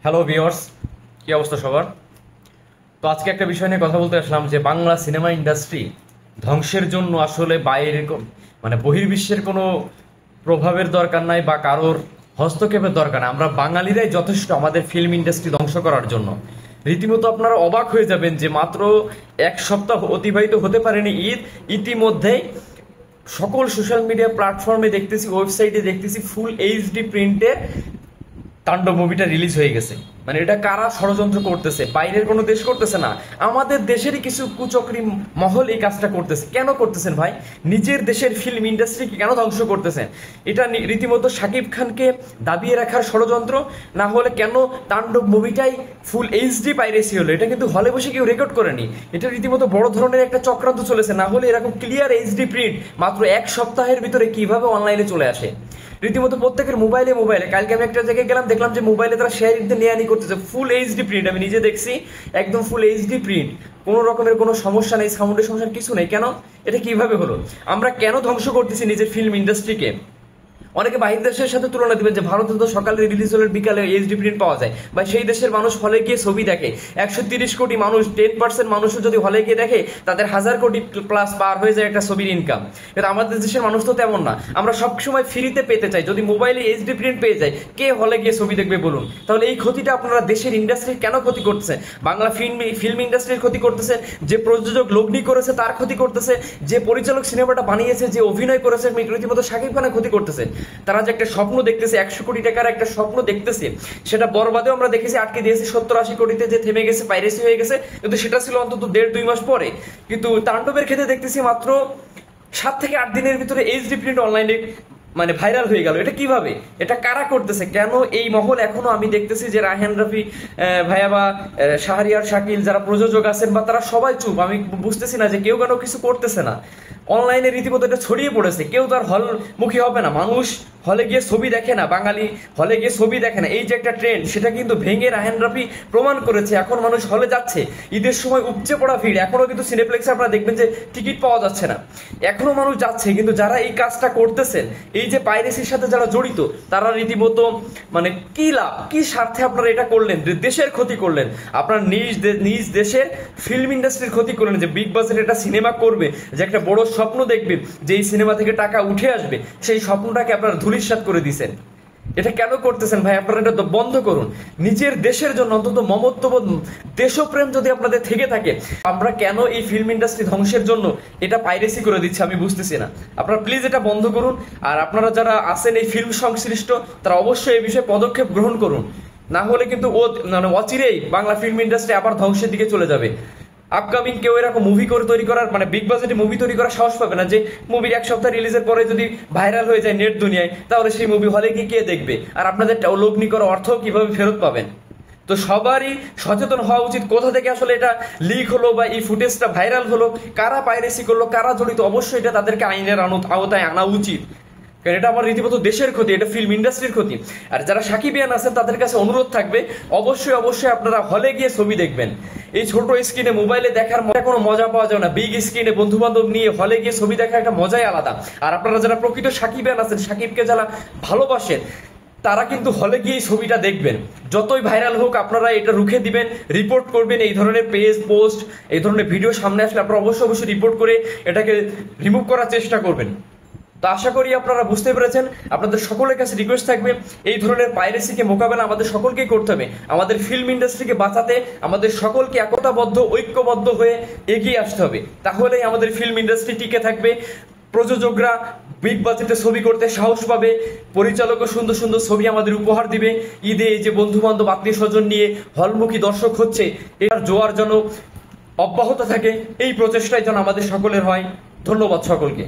Hello viewers, কি অবস্থা সবার? তো আজকে একটা বিষয় নিয়ে কথা বলতে আসলাম যে বাংলা সিনেমা ইন্ডাস্ট্রি ধ্বংসের জন্য আসলে বাইরের মানে বহির্বিশ্বের কোনো প্রভাবের দরকার নাই বা কারোর হস্তক্ষেপের দরকার নাই। আমরা বাঙালিরাই যথেষ্ট আমাদের ফিল্ম ইন্ডাস্ট্রি ধ্বংস করার জন্য। রীতিমতো আপনারা অবাক হয়ে যাবেন যে মাত্র এক সপ্তাহ অতিবাহিত হতে পারেনি ঈদ, ইতিমধ্যেই সকল সোশ্যাল মিডিয়া প্ল্যাটফর্মে দেখতেছি, ওয়েবসাইটে দেখতেছি ফুল এইচডি প্রিন্টে তাণ্ডব মুভিটা রিলিজ হয়ে গেছে। মানে এটা কারা ষড়যন্ত্র করতেছে? বাইরের কোনো দেশ করতেছে না, আমাদের দেশেরই কিছু কুচক্রী মহল এই কাজটা করতেছে। কেন করতেছেন ভাই? নিজের দেশের ফিল্ম ইন্ডাস্ট্রিকে কেন ধ্বংস করতেছেন? এটা রীতিমতো শাকিব খানকে দাবিয়ে রাখার ষড়যন্ত্র, না হলে কেন তাণ্ডব মুভিটাই ফুল এইচডি পাইরেসি হলো? এটা কিন্তু হলে বসে কেউ রেকর্ড করেনি, এটা রীতিমতো বড় ধরনের একটা চক্রান্ত চলেছে। না হলে এরকম ক্লিয়ার এইচডি প্রিন্ট মাত্র এক সপ্তাহের ভিতরে কিভাবে অনলাইনে চলে আসে? রীতিমতো প্রত্যেকের মোবাইলে মোবাইলে কালকে আমি একটা জায়গায় গেলাম, দেখলাম যে মোবাইলে তারা শেয়ারিংতে নিয়ে আনি করতেছে ফুল এইচডি প্রিন্ট। আমি নিজে দেখছি, একদম ফুল এইচডি প্রিন্ট, কোনো রকমের কোনো সমস্যা নেই, সাউন্ডের সমস্যা কিছু নেই। কেন? এটা কিভাবে হলো? আমরা কেন ধ্বংস করতেছি নিজের ফিল্ম ইন্ডাস্ট্রিকে? অনেকে বাহির দেশের সাথে তুলনা দিবেন যে ভারতে তো সকালে রিলিজ হলে বিকালে এইচডি প্রিন্ট পাওয়া যায়, বা সেই দেশের মানুষ হলে গিয়ে ছবি দেখে। 130 কোটি মানুষ, 10% মানুষও যদি হলে গিয়ে দেখে, তাদের 1000 কোটি প্লাস পার হয়ে যায় একটা ছবির ইনকাম। কিন্তু আমাদের দেশের মানুষ তো তেমন না, আমরা সবসময় ফ্রিতে পেতে চাই। যদি মোবাইলে এইচডি প্রিন্ট পেয়ে যায়, কে হলে গিয়ে ছবি দেখবে বলুন? তাহলে এই ক্ষতিটা আপনারা দেশের ইন্ডাস্ট্রির কেন ক্ষতি করতেছে? বাংলা ফিল্ম ইন্ডাস্ট্রির ক্ষতি করতেছে, যে প্রযোজক লগ্নি করেছে তার ক্ষতি করতেছে, যে পরিচালক সিনেমাটা বানিয়েছে, যে অভিনয় করেছে রীতিমতো শাকিব খানের ক্ষতি করতেছে। তারা যে একটা স্বপ্ন দেখতেছে, 100 কোটি টাকার একটা স্বপ্ন দেখতেছে, সেটা বরবাদেও আমরা দেখেছি আটকে দিয়েছে 70-80 কোটিতে, যে থেমে গেছে, পাইরেসি হয়ে গেছে। কিন্তু সেটা ছিল অন্তত 1.5-2 মাস পরে। কিন্তু তাণ্ডবের ক্ষেত্রে দেখতেছি মাত্র 7 থেকে 8 দিনের ভিতরে এইচডি প্রিন্ট অনলাইনে মানে ভাইরাল হয়ে গেল। এটা কিভাবে? এটা কারা করতেছে? কেন এই মহল এখনো আমি দেখতেছি যে রায়হান রাফি ভাইয়া বা শাহরিয়ার শাকিল যারা প্রযোজক আছেন, বা তারা সবাই চুপ। আমি বুঝতেছি না যে কেউ কেন কিছু করতেছে না। অনলাইনে রীতিমতো এটা ছড়িয়ে পড়েছে, কেউ তার হলমুখী হবে না। মানুষ হলে গিয়ে ছবি দেখে না, বাঙালি হলে গিয়ে ছবি দেখে না। এই যে একটা ট্রেন্ড, সেটা কিন্তু ভেঙে রায়হান রাফি প্রমাণ করেছে। এখন মানুষ হলে যাচ্ছে, ঈদের সময় উপচে পড়া ভিড়। এখনো কিন্তু সিনেপ্লেক্সে আপনারা দেখবেন যে টিকিট পাওয়া যাচ্ছে না, এখনো মানুষ যাচ্ছে। কিন্তু যারা এই কাজটা করতেছেন, এই যে পাইরেসির সাথে যারা জড়িত, তারা রীতিমতো মানে কি লাভ, কি স্বার্থে আপনারা এটা করলেন? দেশের ক্ষতি করলেন, আপনার নিজ দেশের ফিল্ম ইন্ডাস্ট্রির ক্ষতি করলেন। যে বিগ বাজেট একটা সিনেমা করবে, যে একটা বড় স্বপ্ন দেখবে, যে এই সিনেমা থেকে টাকা উঠে আসবে, সেই স্বপ্নটাকে আপনারা ধূলিসাৎ করে দিয়েছেন। এটা কেন করতেছেন ভাই? আপনারা এটা বন্ধ করুন। নিজের দেশের জন্য অন্তত মমত্ববোধ, দেশপ্রেম যদি আপনাদের থেকে থাকে, আমরা কেন এই ফিল্ম ইন্ডাস্ট্রি ধ্বংসের জন্য এটা পাইরেসি করে দিচ্ছি আমি বুঝতেছি না। আপনারা প্লিজ এটা বন্ধ করুন। আর আপনারা যারা আছেন এই ফিল্ম সংশ্লিষ্ট, তারা অবশ্যই এই বিষয়ে পদক্ষেপ গ্রহণ করুন। না হলে কিন্তু মানে অচিরেই বাংলা ফিল্ম ইন্ডাস্ট্রি আবার ধ্বংসের দিকে চলে যাবে। আপকামিং কেউ এরকম মুভি করে তৈরি করার, মানে বিগ বাজেটে মুভি তৈরি করার সাহস পাবে না। যে মুভির 1 সপ্তাহ রিলিজের পরে যদি ভাইরাল হয়ে যায় নেট দুনিয়ায়, তাহলে সেই মুভি হলে গিয়ে কে দেখবে? আর আপনাদের লগ্নি করা অর্থ কিভাবে ফেরত পাবেন? তো সবারই সচেতন হওয়া উচিত, কোথা থেকে আসলে এটা লিক হলো বা এই ফুটেজটা ভাইরাল হলো, কারা পাইরেসি করলো, কারা জড়িত। অবশ্যই এটা তাদেরকে আইনের আওতায় আনা উচিত, কারণ এটা আমার রীতিমতো দেশের ক্ষতি, এটা ফিল্ম ইন্ডাস্ট্রির ক্ষতি। আর যারা সাকিবিয়ান আছেন, তাদের কাছে অনুরোধ থাকবে, অবশ্যই অবশ্যই আপনারা হলে গিয়ে ছবি দেখবেন। এই ছোট স্ক্রিনে মোবাইলে দেখার কোনো মজা পাওয়া যায় না। বিগ স্ক্রিনে বন্ধু বান্ধব নিয়ে হলে গিয়ে ছবি দেখার একটা মজাই আলাদা। আর আপনারা যারা প্রকৃত সাকিবিয়ান আছেন, সাকিবকে যারা ভালোবাসেন, তারা কিন্তু হলে গিয়ে ছবিটা দেখবেন। যতই ভাইরাল হোক, আপনারা এটা রুখে দিবেন, রিপোর্ট করবেন। এই ধরনের পেজ পোস্ট, এই ধরনের ভিডিও সামনে আসলে আপনারা অবশ্যই অবশ্যই রিপোর্ট করে এটাকে রিমুভ করার চেষ্টা করবেন। তো আশা করি আপনারা বুঝতে পেরেছেন। আপনাদের সকলের কাছে রিকোয়েস্ট থাকবে, এই ধরনের পাইরেসিকে মোকাবেলা আমাদের সকলকেই করতে হবে। আমাদের ফিল্ম ইন্ডাস্ট্রিকে বাঁচাতে আমাদের সকলকে একতাবদ্ধ, ঐক্যবদ্ধ হয়ে এগিয়ে আসতে হবে। তাহলেই আমাদের ফিল্ম ইন্ডাস্ট্রি টিকে থাকবে। প্রযোজকরা বিগ বাজেটে ছবি করতে সাহস পাবে, পরিচালকও সুন্দর সুন্দর ছবি আমাদের উপহার দিবে। ঈদে এই যে বন্ধু বান্ধব আত্মীয় স্বজন নিয়ে হলমুখী দর্শক হচ্ছে, এর জোয়ার যেন অব্যাহত থাকে, এই প্রচেষ্টাই যেন আমাদের সকলের হয়। ধন্যবাদ সকলকে।